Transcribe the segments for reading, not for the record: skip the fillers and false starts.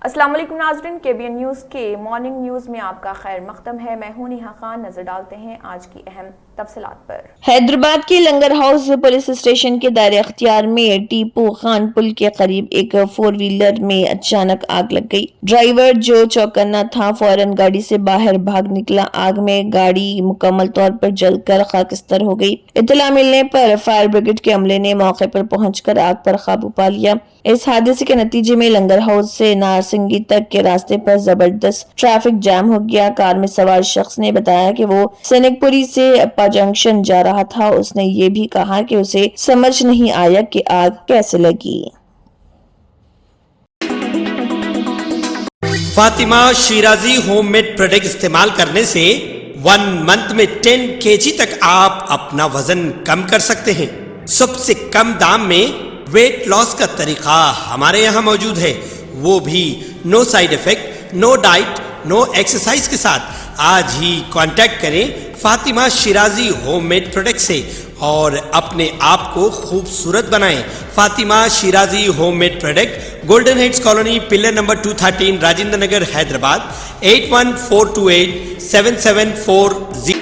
السلام علیکم ناظرین، KBN نیوز کے مارننگ نیوز میں آپ کا خیر مقدم ہے۔ میں ہوں نیہا خان۔ نظر ڈالتے ہیں آج کی اہم تفصیلات پر۔ حیدرآباد کے لنگر ہاؤس پولیس اسٹیشن کے دائرہ اختیار میں ٹیپو خان پل کے قریب ایک 4 ویلر میں اچانک آگ لگ گئی۔ ڈرائیور جو چوکنا تھا فوراً گاڑی سے باہر بھاگ نکلا۔ آگ میں گاڑی مکمل طور پر جل کر خاکستر ہو گئی۔ اطلاع ملنے پر فائر بریگیڈ کے عملے نے موقع پر پہنچ کر آگ پر قابو پا لیا۔ اس حادثے کے نتیجے میں لنگر ہاؤس سے نارسنگی تک کے راستے پر زبردست ٹریفک جام ہو گیا۔ کار میں سوار شخص نے بتایا کہ وہ سینک پوری سے اپا جنکشن جا رہا تھا۔ اس نے یہ بھی کہا کہ اسے سمجھ نہیں آیا کہ آگ کیسے لگی۔ Fatima Shirazi home made product استعمال کرنے سے 1 منتھ میں 10 kg تک آپ اپنا وزن کم کر سکتے ہیں۔ سب سے کم دام میں ویٹ لاس کا طریقہ ہمارے یہاں موجود ہے، وہ بھی no side effect, no diet, no exercise کے ساتھ۔ آج ہی کانٹیکٹ کریں Fatima Shirazi home made product سے اور اپنے آپ کو خوبصورت بنائیں۔ Fatima Shirazi home made product, golden heights colony, pillar number 213، Rajendra Nagar, Hyderabad, 81428774 7740۔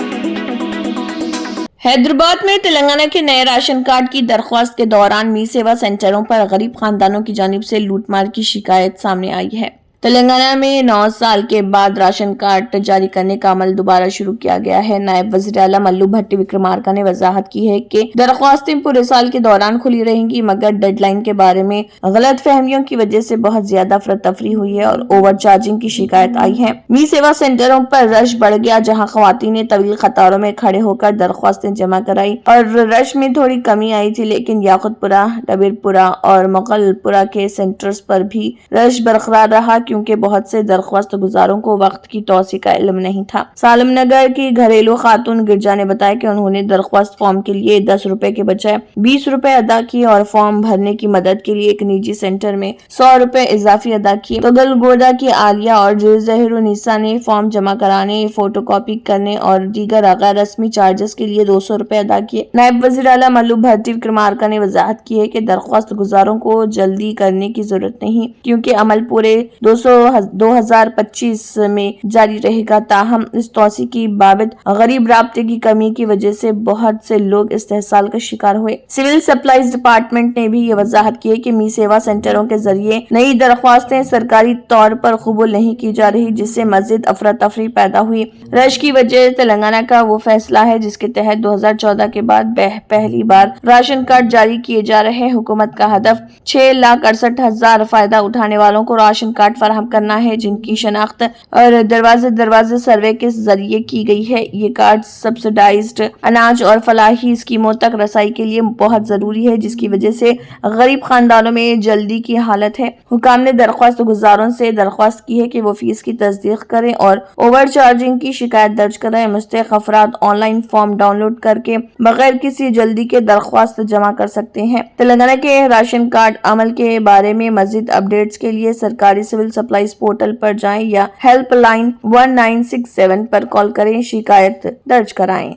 Hyderabad میں تلنگانہ کے نئے راشن کارڈ کی درخواست کے دوران می سیوا سینٹروں پر غریب خاندانوں کی جانب سے لوٹ مار کی شکایت سامنے آئی ہے۔ تلنگانہ میں 9 سال کے بعد راشن کارڈ جاری کرنے کا عمل دوبارہ شروع کیا گیا ہے۔ نائب وزیر اعلیٰ ملو بھٹی وکرمارکا نے وضاحت کی ہے کہ درخواستیں پورے سال کے دوران کھلی رہیں گی، مگر ڈیڈ لائن کے بارے میں غلط فہمیوں کی وجہ سے بہت زیادہ افراتفری ہوئی ہے اور اوور چارجنگ کی شکایت آئی ہے۔ می سیوا سینٹروں پر رش بڑھ گیا، جہاں خواتین نے طویل قطاروں میں کھڑے ہو کر درخواستیں جمع کرائی اور رش میں تھوڑی کمی آئی تھی، لیکن یاقوت پورہ، ڈبیر پورہ اور مغل پورہ کے سینٹرز پر بھی رش برقرار رہا، کیونکہ بہت سے درخواست گزاروں کو وقت کی توسیع کا علم نہیں تھا۔ سالم نگر کی گھریلو خاتون گرجا نے بتایا کہ انہوں نے درخواست فارم کے لیے 10 روپے کے بجائے 20 روپے ادا کیے اور فارم بھرنے کی مدد کے لیے ایک نجی سینٹر میں 100 روپے اضافی ادا کیے۔ تغل گوڑا کی عالیہ اور ظہیر النساء نے فارم جمع کرانے، فوٹو کاپی کرنے اور دیگر غیر رسمی چارجز کے لیے 200 روپے ادا کیے۔ نائب وزیر اعلیٰ ملو بھٹی وکرمارکا نے وضاحت کی ہے کہ درخواست گزاروں کو جلدی کرنے کی ضرورت نہیں، کیونکہ عمل پورے 2025 میں جاری رہے گا۔ تاہم اس توسیع کی بابت غریب رابطے کی کمی کی وجہ سے بہت سے لوگ استحصال کا شکار ہوئے۔ سول سپلائز ڈپارٹمنٹ نے بھی یہ وضاحت کی ہے کہ می سیوا سینٹروں کے ذریعے نئی درخواستیں سرکاری طور پر قبول نہیں کی جا رہی، جس سے مزید افراتفری پیدا ہوئی۔ رش کی وجہ تلنگانہ کا وہ فیصلہ ہے جس کے تحت 2014 کے بعد پہلی بار راشن کارڈ جاری کیے جا رہے۔ حکومت کا ہدف 6,68,000 فائدہ اٹھانے والوں کو راشن کارڈ فراہم کرنا ہے، جن کی شناخت اور دروازے سروے کے ذریعے کی گئی ہے۔ یہ کارڈ سبسڈائزڈ اناج اور فلاحی اسکیموں تک رسائی کے لیے بہت ضروری ہے، جس کی وجہ سے غریب خاندانوں میں جلدی کی حالت ہے۔ حکام نے درخواست گزاروں سے درخواست کی ہے کہ وہ فیس کی تصدیق کریں اور اوور چارجنگ کی شکایت درج کریں۔ مستحق افراد online form download کر کے بغیر کسی جلدی کے درخواست جمع کر سکتے ہیں۔ تلنگانہ کے راشن کارڈ عمل کے بارے میں مزید اپڈیٹس کے لیے سرکاری سول سپلائز پورٹل پر جائیں یا ہیلپ لائن 1967 پر کال کریں، شکایت درج کرائیں۔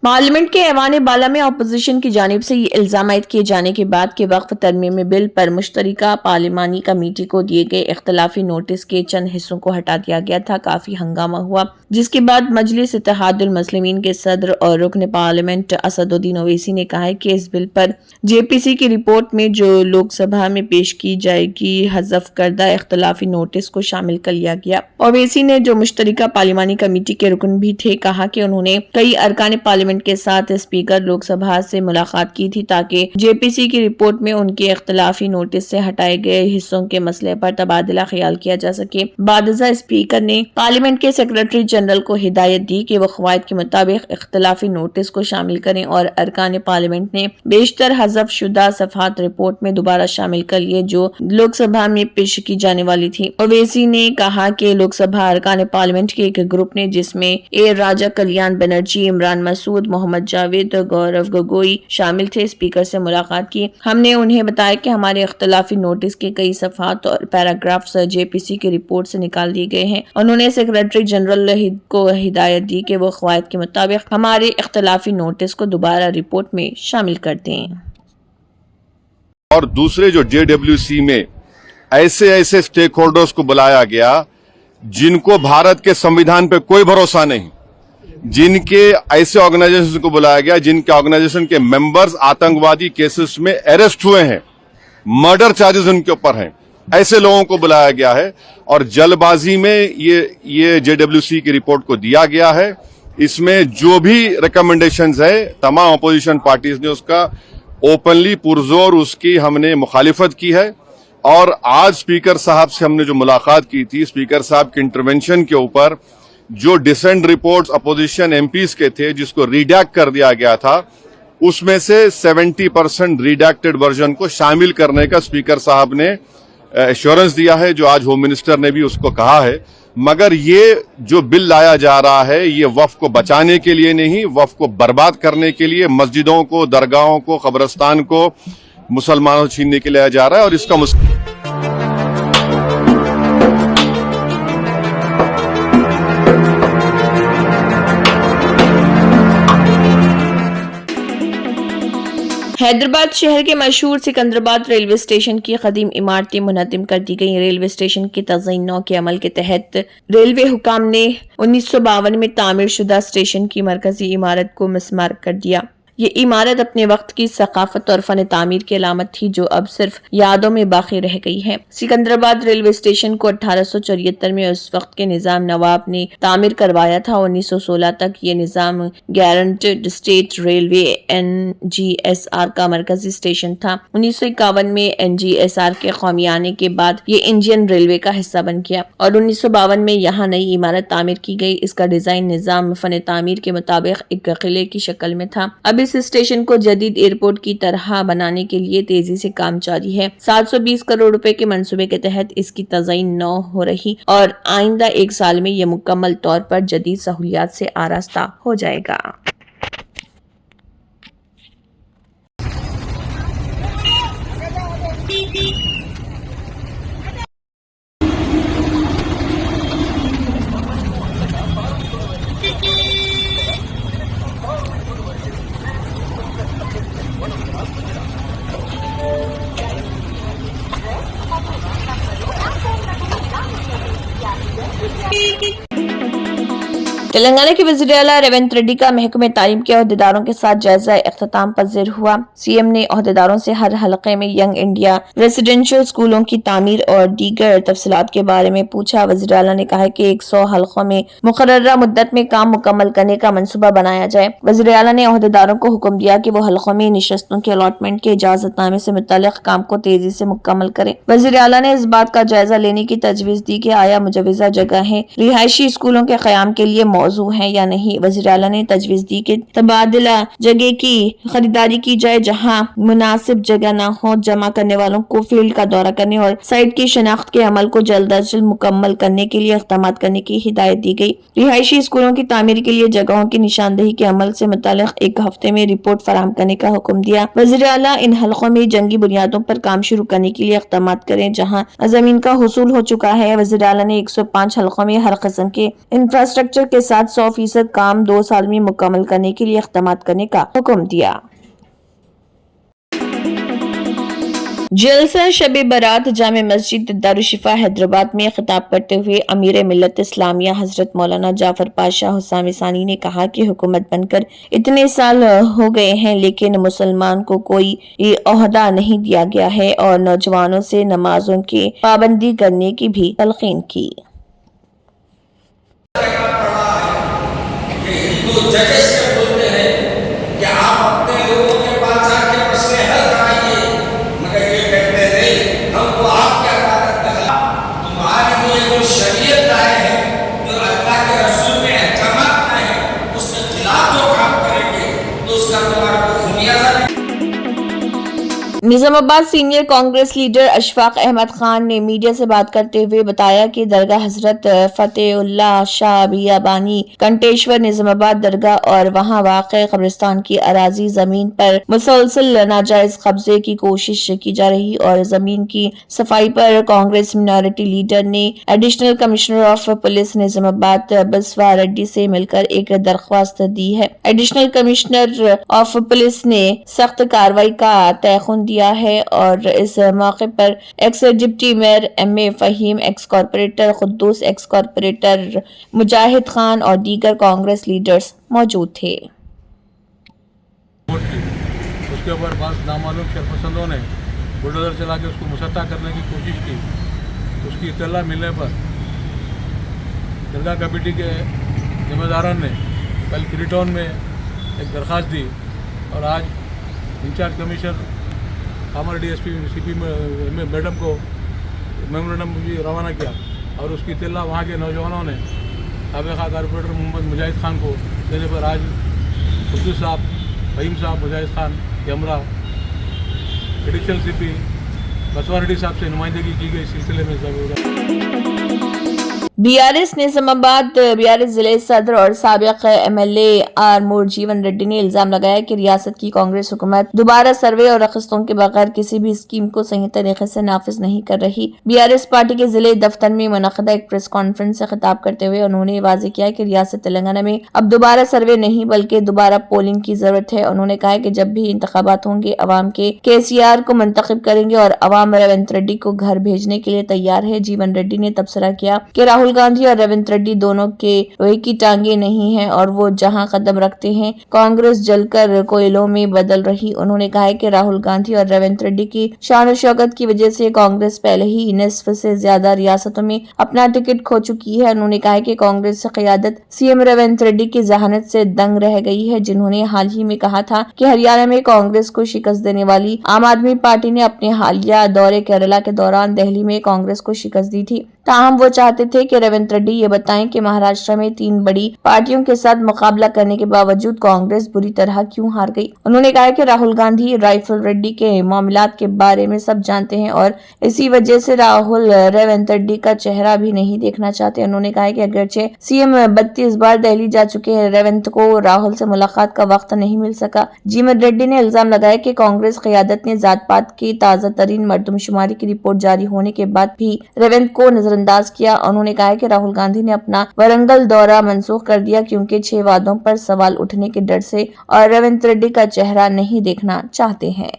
پارلیمنٹ کے ایوان بالا میں اپوزیشن کی جانب سے یہ الزام عائد کیے جانے کے بعد کہ وقف ترمیمی بل پر مشترکہ پارلیمانی کمیٹی کو دیے گئے اختلافی نوٹس کے چند حصوں کو ہٹا دیا گیا تھا، کافی ہنگامہ ہوا، جس کے بعد مجلس اتحاد المسلمین کے صدر اور رکن پارلیمنٹ اسد الدین اویسی نے کہا ہے کہ اس بل پر JPC کی رپورٹ میں جو لوک سبھا میں پیش کی جائے گی حذف کردہ اختلافی نوٹس کو شامل کر لیا گیا۔ اویسی نے، جو مشترکہ پارلیمانی کمیٹی کے رکن بھی تھے، کہا کہ انہوں نے کئی ارکان پارلیمنٹ کے ساتھ اسپیکر لوک سبھا سے ملاقات کی تھی تاکہ JPC کی رپورٹ میں ان کے اختلافی نوٹس سے ہٹائے گئے حصوں کے مسئلے پر تبادلہ خیال کیا جا سکے۔ بعد ازاں اسپیکر نے پارلیمنٹ کے سیکریٹری جنرل کو ہدایت دی کہ وہ قواعد کے مطابق اختلافی نوٹس کو شامل کریں اور ارکان پارلیمنٹ نے بیشتر حذف شدہ صفحات رپورٹ میں دوبارہ شامل کر لیے جو لوک سبھا میں پیش کی جانے والی تھی۔ اویسی نے کہا کہ لوک سبھا ارکان پارلیمنٹ کے ایک گروپ نے، جس میں راجہ کلیان بنرجی، عمران مسعود، محمد جاوید، گورو گگوئی شامل تھے، اسپیکر سے ملاقات کی۔ ہم نے انہیں بتایا کہ ہمارے اختلافی نوٹس کے کئی صفحات اور پیراگرافز JPC کی رپورٹ سے نکال دیے گئے ہیں۔ انہوں نے سیکریٹری جنرل کو ہدایت دی کہ وہ قواعد کے مطابق ہمارے اختلافی نوٹس کو دوبارہ رپورٹ میں شامل کر دیں۔ اور دوسرے جو JWC میں ایسے ایسے اسٹیک ہولڈرز کو بلایا گیا جن کو بھارت کے سمویدھان پہ کوئی بھروسہ نہیں، جن کے ایسے آرگنائزیشن کو بلایا گیا جن کے آرگنائزیشن کے ممبرز آتنکوادی کیسز میں اریسٹ ہوئے ہیں، مرڈر چارجز ان کے اوپر ہیں، ایسے لوگوں کو بلایا گیا ہے اور جلد بازی میں یہ JWC کی رپورٹ کو دیا گیا ہے۔ اس میں جو بھی ریکمنڈیشنز ہے تمام اپوزیشن پارٹیز نے اس کا اوپنلی پرزور اس کی ہم نے مخالفت کی ہے، اور آج اسپیکر صاحب سے ہم نے جو ملاقات کی تھی، اسپیکر صاحب کے انٹروینشن کے اوپر جو ڈسینٹ رپورٹس اپوزیشن MPs کے تھے جس کو ریڈیکٹ کر دیا گیا تھا، اس میں سے 70% ریڈیکٹڈ ورژن کو شامل کرنے کا اسپیکر صاحب نے ایشورنس دیا ہے، جو آج ہوم منسٹر نے بھی اس کو کہا ہے۔ مگر یہ جو بل لایا جا رہا ہے یہ وقف کو بچانے کے لیے نہیں، وقف کو برباد کرنے کے لیے، مسجدوں کو، درگاہوں کو، قبرستان کو مسلمانوں سے چھیننے کے لیے لایا جا رہا ہے، اور اس کا حیدرآباد شہر کے مشہور سکندرآباد ریلوے اسٹیشن کی قدیم عمارتیں منہدم کر دی گئیں۔ ریلوے اسٹیشن کے تزئین نو کے عمل کے تحت ریلوے حکام نے 1952 میں تعمیر شدہ اسٹیشن کی مرکزی عمارت کو مسمار کر دیا۔ یہ عمارت اپنے وقت کی ثقافت اور فن تعمیر کی علامت تھی جو اب صرف یادوں میں باقی رہ گئی ہے۔ سکندرآباد ریلوے اسٹیشن کو 1874 میں اس وقت کے نظام نواب نے تعمیر کروایا تھا۔ 1916 تک یہ نظام گارنٹڈ اسٹیٹ ریلوے NGSR کا مرکزی اسٹیشن تھا۔ 1951 میں NGSR کے قومی آنے کے بعد یہ انڈین ریلوے کا حصہ بن گیا اور 1952 میں یہاں نئی عمارت تعمیر کی گئی۔ اس کا ڈیزائن نظام فن تعمیر کے مطابق ایک قلعے کی شکل میں تھا۔ اب اس اسٹیشن کو جدید ایئرپورٹ کی طرح بنانے کے لیے تیزی سے کام جاری ہے۔ 720 کروڑ روپے کے منصوبے کے تحت اس کی تزئین نو ہو رہی اور آئندہ 1 سال میں یہ مکمل طور پر جدید سہولیات سے آراستہ ہو جائے گا۔ تلنگانہ کے وزیر اعلیٰ ریونت ریڈی کا محکمہ تعلیم کے عہدیداروں کے ساتھ جائزہ اختتام پذیر ہوا۔ CM نے عہدیداروں سے ہر حلقے میں ینگ انڈیا ریزیڈینشل اسکولوں کی تعمیر اور دیگر تفصیلات کے بارے میں پوچھا۔ وزیر اعلیٰ نے کہا کہ 100 حلقوں میں مقررہ مدت میں کام مکمل کرنے کا منصوبہ بنایا جائے۔ وزیر اعلیٰ نے عہدیداروں کو حکم دیا کہ وہ حلقوں میں نشستوں کے الاٹمنٹ کے اجازت نامے سے متعلق کام کو تیزی سے مکمل کریں۔ وزیر اعلیٰ نے اس بات کا جائزہ لینے کی تجویز دی کہ آیا مجوزہ جگہیں رہائشی اسکولوں کے قیام کے لیے موزوں ہیں یا نہیں۔ وزیر اعلیٰ نے تجویز دی کہ تبادلہ جگہ کی خریداری کی جائے، جہاں مناسب جگہ نہ ہو جمع کرنے والوں کو فیلڈ کا دورہ کرنے اور سائٹ کی شناخت کے عمل کو جلد از جلد مکمل کرنے کے لیے اقدامات کرنے کی ہدایت دی گئی۔ رہائشی اسکولوں کی تعمیر کے لیے جگہوں کی نشاندہی کے عمل سے متعلق 1 ہفتے میں رپورٹ فراہم کرنے کا حکم دیا۔ وزیر اعلیٰ ان حلقوں میں جنگی بنیادوں پر کام شروع کرنے کے لیے اقدامات کریں جہاں زمین کا حصول ہو چکا ہے۔ وزیر اعلیٰ نے 105 حلقوں میں ہر قسم کے انفراسٹرکچر کے ساتھ 100% کام 2 سال میں مکمل کرنے کے لیے اقدامات کرنے کا حکم دیا۔ جلسہ شب برات جامع مسجد دارالشفا حیدرآباد میں خطاب کرتے ہوئے امیر ملت اسلامیہ حضرت مولانا جعفر پاشا حسام ثانی نے کہا کہ حکومت بن کر اتنے سال ہو گئے ہیں لیکن مسلمان کو کوئی عہدہ نہیں دیا گیا ہے اور نوجوانوں سے نمازوں کی پابندی کرنے کی بھی تلقین کی۔ ججز سے بولتے ہیں کہ آپ اپنے لوگوں کے پاس جا کے مسئلے حل کرائیے، مگر یہ کہتے نہیں ہم کو آپ کے عبادت کرنا۔ تمہارے لیے جو شریعت لائے ہیں، جو اللہ کے رسول میں احکامات لائے ہیں، اس کے خلاف جو کام کریں گے تو اس کا تمہارے کو خمیازہ نہیں۔ نظام آباد سینئر کانگریس لیڈر اشفاق احمد خان نے میڈیا سے بات کرتے ہوئے بتایا کہ درگاہ حضرت فتح اللہ شاہ بیابانی کنٹیشور نظام آباد درگاہ اور وہاں واقع قبرستان کی اراضی زمین پر مسلسل ناجائز قبضے کی کوشش کی جا رہی اور زمین کی صفائی پر کانگریس مینارٹی لیڈر نے ایڈیشنل کمشنر آف پولیس نظام آباد بسوا ریڈی سے مل کر ایک درخواست دی ہے۔ ایڈیشنل کمشنر آف پولیس نے سخت کارروائی کا تیقن دیا ہے اور اس موقع پر ایکس ڈپٹی میئر ایم اے فہیم، ایکس کارپوریٹر قدوس، ایکس کارپوریٹر مجاہد خان اور دیگر کانگریس لیڈرز موجود تھے۔ اس کے اوپر بعض نامعلوم شرپسندوں نے بلڈوزر چلا کے اس کو مسطح کرنے کی کوشش کی۔ اس کی اطلاع ملنے پر درگاہ کمیٹی کے ذمہ داران نے کل کری ٹاؤن میں ایک درخواست دی اور آج انچارج کمشنر کامر D S P C P madam کو میمورنڈم بھی روانہ کیا اور اس کی اطلاع وہاں کے نوجوانوں نے سابقہ کارپوریٹر محمد مجاہد خان کو دینے پر آج قدوس صاحب، فہیم صاحب، مجاہد خان کے ہمراہ ایڈیشنل سی پی بسوا ریڈی صاحب سے نمائندگی کی گئی سلسلے میں بی آر ایس نظام آباد ضلع صدر اور سابق ایم ایل اے آرمور جیون ریڈی نے الزام لگایا کہ ریاست کی کانگریس حکومت دوبارہ سروے اور رخصتوں کے بغیر کسی بھی اسکیم کو صحیح طریقے سے نافذ نہیں کر رہی۔ بی آر ایس پارٹی کے ضلع دفتر میں منعقدہ ایک پریس کانفرنس سے خطاب کرتے ہوئے انہوں نے واضح کیا کہ ریاست تلنگانہ میں اب دوبارہ سروے نہیں بلکہ دوبارہ پولنگ کی ضرورت ہے۔ انہوں نے کہا کہ جب بھی انتخابات ہوں گے عوام کے سی آر کو منتخب کریں گے اور عوام ریونت ریڈی کو گھر بھیجنے کے لیے تیار ہے۔ جیون ریڈی نے تبصرہ کیا کہ راہل گاندھی اور ریونت ریڈی دونوں کے لوہے کی ٹانگیں نہیں ہیں اور وہ جہاں قدم رکھتے ہیں کانگریس جل کر کوئلوں میں بدل رہی۔ انہوں نے کہا کہ راہل گاندھی اور ریونت ریڈی کی شان و شوکت کی وجہ سے کانگریس پہلے ہی نصف سے زیادہ ریاستوں میں اپنا ٹکٹ کھو چکی ہے۔ انہوں نے کہا کہ کانگریس قیادت سی ایم ریونت ریڈی کی ذہانت سے دنگ رہ گئی ہے، جنہوں نے حال ہی میں کہا تھا کہ ہریانہ میں کانگریس کو شکست دینے والی عام آدمی پارٹی نے اپنے حالیہ دورے کیرلا کے دوران دہلی میں کانگریس کو شکست دی تھی۔ تاہم وہ چاہتے تھے کہ ریونت ریڈی یہ بتائیں کہ مہاراشٹر میں 3 بڑی پارٹیوں کے ساتھ مقابلہ کرنے کے باوجود کانگریس بری طرح کیوں ہار گئی۔ انہوں نے کہا کہ راہل گاندھی رائفل ریڈی کے معاملات کے بارے میں سب جانتے ہیں اور اسی وجہ سے راہل ریونت ریڈی کا چہرہ بھی نہیں دیکھنا چاہتے۔ انہوں نے کہا کہ اگرچہ سی ایم 32 بار دہلی جا چکے ہیں، ریونت کو راہل سے ملاقات کا وقت نہیں مل سکا۔ جیون ریڈی نے الزام لگایا کہ کانگریس قیادت نے ذات پات کی تازہ ترین مردم شماری کی رپورٹ جاری ہونے کے بعد بھی ریونت کو نظر انداز کیا۔ انہوں نے کہا کہ راہل گاندھی نے اپنا ورنگل دورہ منسوخ کر دیا کیونکہ 6 وعدوں پر سوال اٹھنے کے ڈر سے اور ریونت ریڈی کا چہرہ نہیں دیکھنا چاہتے ہیں۔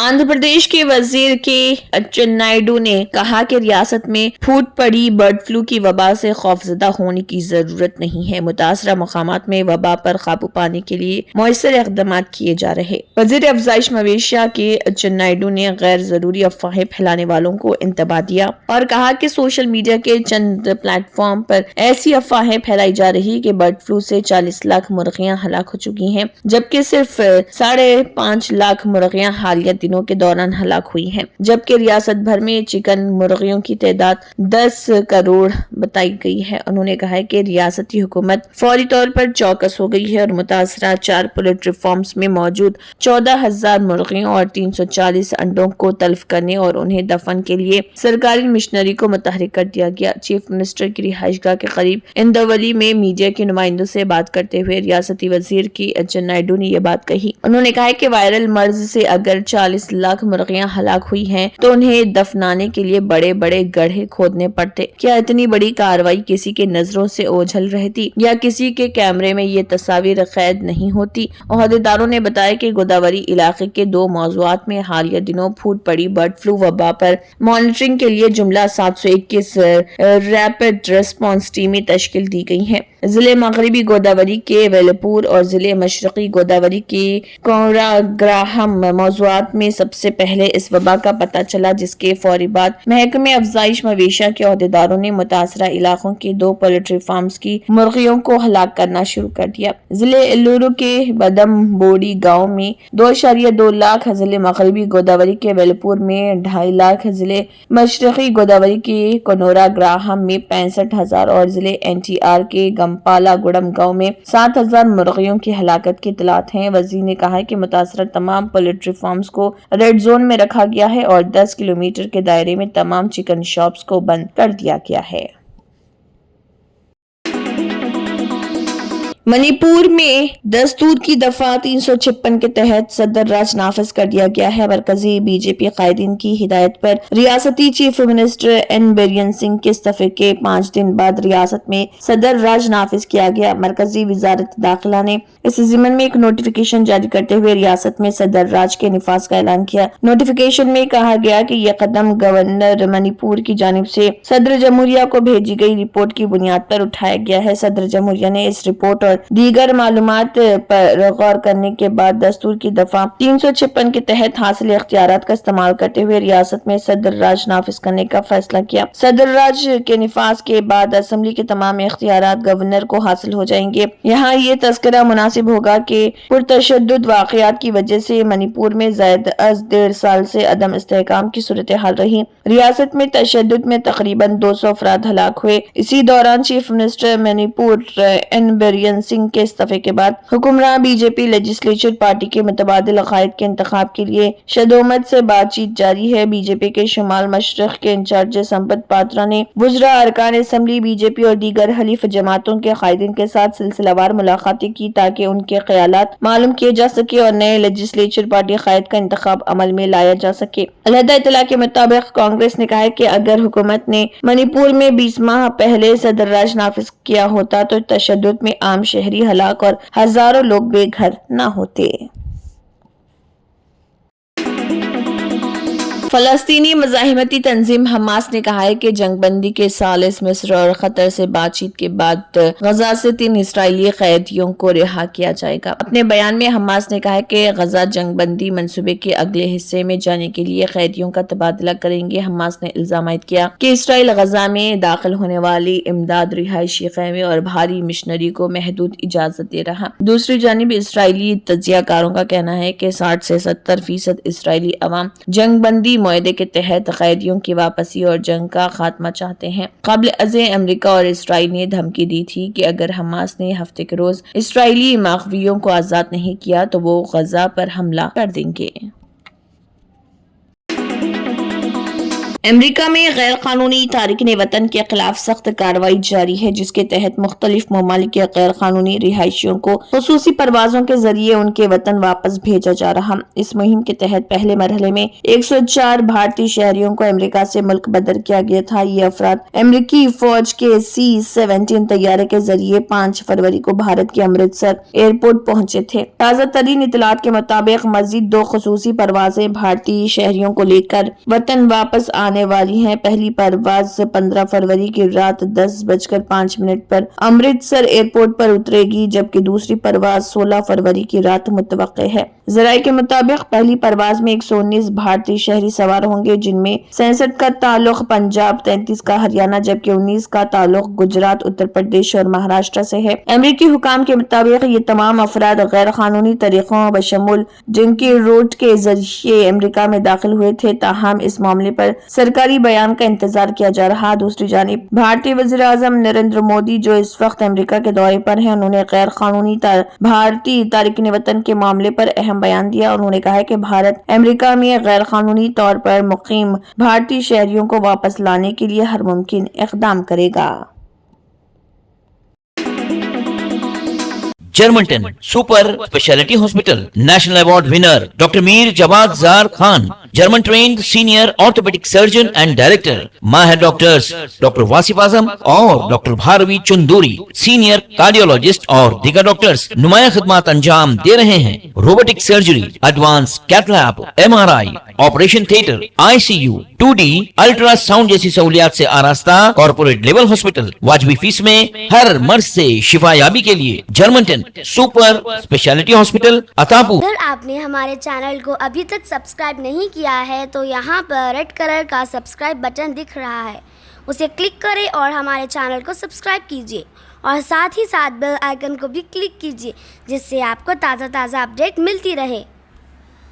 آندھرا پردیش کے وزیر کے اچن نائیڈو نے کہا کہ ریاست میں پھوٹ پڑی برڈ فلو کی وبا سے خوفزدہ ہونے کی ضرورت نہیں ہے۔ متاثرہ مقامات میں وبا پر قابو پانے کے لیے مؤثر اقدامات کیے جا رہے۔ وزیر افزائش مویشیاء کے اچن نائیڈو نے غیر ضروری افواہیں پھیلانے والوں کو انتباہ دیا اور کہا کہ سوشل میڈیا کے چند پلیٹ فارم پر ایسی افواہیں پھیلائی جا رہی کہ برڈ فلو سے 40 لاکھ مرغیاں ہلاک ہو چکی ہیں، جبکہ صرف 5.5 لاکھ مرغیاں حالیہ دنوں کے دوران ہلاک ہوئی ہیں، جبکہ ریاست بھر میں چکن مرغیوں کی تعداد 10 کروڑ بتائی گئی ہے۔ انہوں نے کہا کہ ریاستی حکومت فوری طور پر چوکس ہو گئی ہے اور متاثرہ 4 پولٹری فارمز میں موجود 14,000 مرغیوں اور 340 انڈوں کو تلف کرنے اور انہیں دفن کے لیے سرکاری مشنری کو متحرک کر دیا گیا۔ چیف منسٹر کی رہائش گاہ کے قریب اندولی میں میڈیا کے نمائندوں سے بات کرتے ہوئے ریاستی وزیر کی اچن نائیڈو نے یہ بات کہی۔ انہوں نے کہا کہ وائرل مرض سے اگر 40 لاکھ مرغیاں ہلاک ہوئی ہیں تو انہیں دفنانے کے لیے بڑے بڑے گڑھے کھودنے پڑتے۔ کیا اتنی بڑی کارروائی کسی کے نظروں سے اوجھل رہتی یا کسی کے کیمرے میں یہ تصاویر قید نہیں ہوتی؟ عہدیداروں نے بتایا کہ گوداوری علاقے کے 2 موضوعات میں حالیہ دنوں پھوٹ پڑی برڈ فلو وبا پر مانیٹرنگ کے لیے جملہ 721 ریپڈ ریسپانس ٹیمیں تشکیل دی گئی ہیں۔ ضلع مغربی گوداوری کے ویلپور اور ضلع مشرقی گوداوری کے کونراگراہم موضوعات میں سب سے پہلے اس وبا کا پتہ چلا، جس کے فوری بعد محکمہ افزائش مویشیاء کے عہدیداروں نے متاثرہ علاقوں کے 2 پولٹری فارمز کی مرغیوں کو ہلاک کرنا شروع کر دیا۔ ضلع الورو کے بدم بوڑی گاؤں میں 2.2 لاکھ، ضلع مغربی گوداوری کے ویلپور میں 2.5 لاکھ، ضلع مشرقی گوداوری کے کونوراگراہم میں 65,000 اور ضلع NTR کے گمپالا گڑم گاؤں میں 7,000 مرغیوں کی ہلاکت کی اطلاعات ہیں۔ وزیر نے کہا کہ متاثرہ تمام پولٹری فارمز کو ریڈ زون میں رکھا گیا ہے اور 10 کلومیٹر کے دائرے میں تمام چکن شاپس کو بند کر دیا گیا ہے۔ منی پور میں دستور کی دفعہ 356 کے تحت صدر راج نافذ کر دیا گیا ہے۔ مرکزی بی جے پی قائدین کی ہدایت پر ریاستی چیف منسٹر این بیرین سنگھ کے استعفے کے 5 دن بعد ریاست میں صدر راج نافذ کیا گیا۔ مرکزی وزارت داخلہ نے اس ضمن میں ایک نوٹیفیکیشن جاری کرتے ہوئے ریاست میں صدر راج کے نفاذ کا اعلان کیا۔ نوٹیفیکیشن میں کہا گیا کہ یہ قدم گورنر منی پور کی جانب سے صدر جمہوریہ کو بھیجی گئی رپورٹ کی بنیاد پر اٹھایا گیا ہے۔ صدر جمہوریہ نے اس رپورٹ اور دیگر معلومات پر غور کرنے کے بعد دستور کی دفعہ 356 کے تحت حاصل اختیارات کا استعمال کرتے ہوئے ریاست میں صدر راج نافذ کرنے کا فیصلہ کیا۔ صدر راج کے نفاذ کے بعد اسمبلی کے تمام اختیارات گورنر کو حاصل ہو جائیں گے۔ یہاں یہ تذکرہ مناسب ہوگا کہ پرتشدد واقعات کی وجہ سے منی پور میں زائد از 1.5 سال سے عدم استحکام کی صورتحال رہی۔ ریاست میں تشدد میں تقریباً 200 افراد ہلاک ہوئے۔ اسی دوران چیف منسٹر منی پور این بیرین سنگھ کے استعفے کے بعد حکمراں بی جے پی لیجسلیچر پارٹی کے متبادل عقائد کے انتخاب کے لیے شدومت سے بات چیت جاری ہے۔ بی جے پی کے شمال مشرق کے انچارج سمپت پاترا نے وزراء، ارکان اسمبلی، بی جے پی اور دیگر حلیف جماعتوں کے قائدین کے ساتھ سلسلہ وار ملاقاتیں کی تاکہ ان کے خیالات معلوم کیے جا سکے اور نئے لیجسلیچر پارٹی قائد کا انتخاب عمل میں لایا جا سکے۔ علیحدہ اطلاع کے مطابق کانگریس نے کہا ہے کہ اگر حکومت نے منی پور میں 20 ماہ پہلے صدر راج نافذ کیا ہوتا تو تشدد میں عام شہری ہلاک اور ہزاروں لوگ بے گھر نہ ہوتے۔ فلسطینی مزاحمتی تنظیم حماس نے کہا ہے کہ جنگ بندی کے ثالث مصر اور قطر سے بات چیت کے بعد غزہ سے 3 اسرائیلی قیدیوں کو رہا کیا جائے گا۔ اپنے بیان میں حماس نے کہا ہے کہ غزہ جنگ بندی منصوبے کے اگلے حصے میں جانے کے لیے قیدیوں کا تبادلہ کریں گے۔ حماس نے الزام عائد کیا کہ اسرائیل غزہ میں داخل ہونے والی امداد، رہائشی خیمے اور بھاری مشنری کو محدود اجازت دے رہا۔ دوسری جانب اسرائیلی تجزیہ کاروں کا کہنا ہے کہ 60 سے 70% اسرائیلی عوام جنگ بندی معاہدے کے تحت قیدیوں کی واپسی اور جنگ کا خاتمہ چاہتے ہیں۔ قبل ازیں امریکہ اور اسرائیل نے دھمکی دی تھی کہ اگر حماس نے ہفتے کے روز اسرائیلی مغویوں کو آزاد نہیں کیا تو وہ غزہ پر حملہ کر دیں گے۔ امریکہ میں غیر قانونی تارکین وطن کے خلاف سخت کارروائی جاری ہے، جس کے تحت مختلف ممالک کے غیر قانونی رہائشیوں کو خصوصی پروازوں کے ذریعے ان کے وطن واپس بھیجا جا رہا۔ اس مہم کے تحت پہلے مرحلے میں 104 بھارتی شہریوں کو امریکہ سے ملک بدر کیا گیا تھا۔ یہ افراد امریکی فوج کے C-17 طیارے کے ذریعے 5 فروری کو بھارت کے امرتسر ایئرپورٹ پہنچے تھے۔ تازہ ترین اطلاعات کے مطابق مزید 2 خصوصی پروازیں بھارتی شہریوں کو لے کر وطن واپس آنے والی ہیں۔ پہلی پرواز 15 فروری کی رات 10:05 پر امرتسر ایئرپورٹ پر اترے گی، جبکہ دوسری پرواز 16 فروری کی رات متوقع ہے۔ ذرائع کے مطابق پہلی پرواز میں 119 بھارتی شہری سوار ہوں گے، جن میں 66 کا تعلق پنجاب، 33 کا ہریانہ، جبکہ 19 کا تعلق گجرات، اتر پردیش اور مہاراشٹر سے ہے۔ امریکی حکام کے مطابق یہ تمام افراد غیر قانونی طریقوں بشمول جن کی روٹ کے ذریعے امریکہ میں داخل ہوئے تھے، تاہم اس معاملے پر سرکاری بیان کا انتظار کیا جا رہا۔ دوسری جانب بھارتی وزیر اعظم نریندر مودی جو اس وقت امریکہ کے دورے پر ہیں، انہوں نے غیر قانونی بھارتی تارکین وطن کے معاملے پر اہم بیان دیا۔ انہوں نے کہا کہ بھارت امریکہ میں غیر قانونی طور پر مقیم بھارتی شہریوں کو واپس لانے کے لیے ہر ممکن اقدام کرے گا۔ جرمنٹن super speciality hospital national award winner doctor Mir Jawad Zar Khan, German trained senior orthopaedic surgeon and director, ماہر ڈاکٹرز ڈاکٹر واصف اعظم اور doctor Bharavi Chanduri, senior cardiologist اور دیگر ڈاکٹرز نمایاں خدمات انجام دے رہے ہیں۔ Robotic surgery, advance cath lab, MRI، operation theatre, ICU، 2D ultrasound جیسی سہولیات سے آراستہ کارپوریٹ لیول ہاسپٹل، واجبی فیس میں ہر مرض سے شفا یابی کے لیے جرمنٹن سپر اسپیشلٹی ہاسپٹل عطاپور۔ اگر آپ نے ہمارے چینل کو ابھی تک سبسکرائب نہیں کیا ہے تو یہاں پر ریڈ کلر کا سبسکرائب بٹن دکھ رہا ہے، اسے کلک کریں اور ہمارے چینل کو سبسکرائب کیجیے اور ساتھ ہی ساتھ بیل آئیکن کو بھی کلک کیجیے، جس سے آپ کو تازہ اپڈیٹ ملتی رہے۔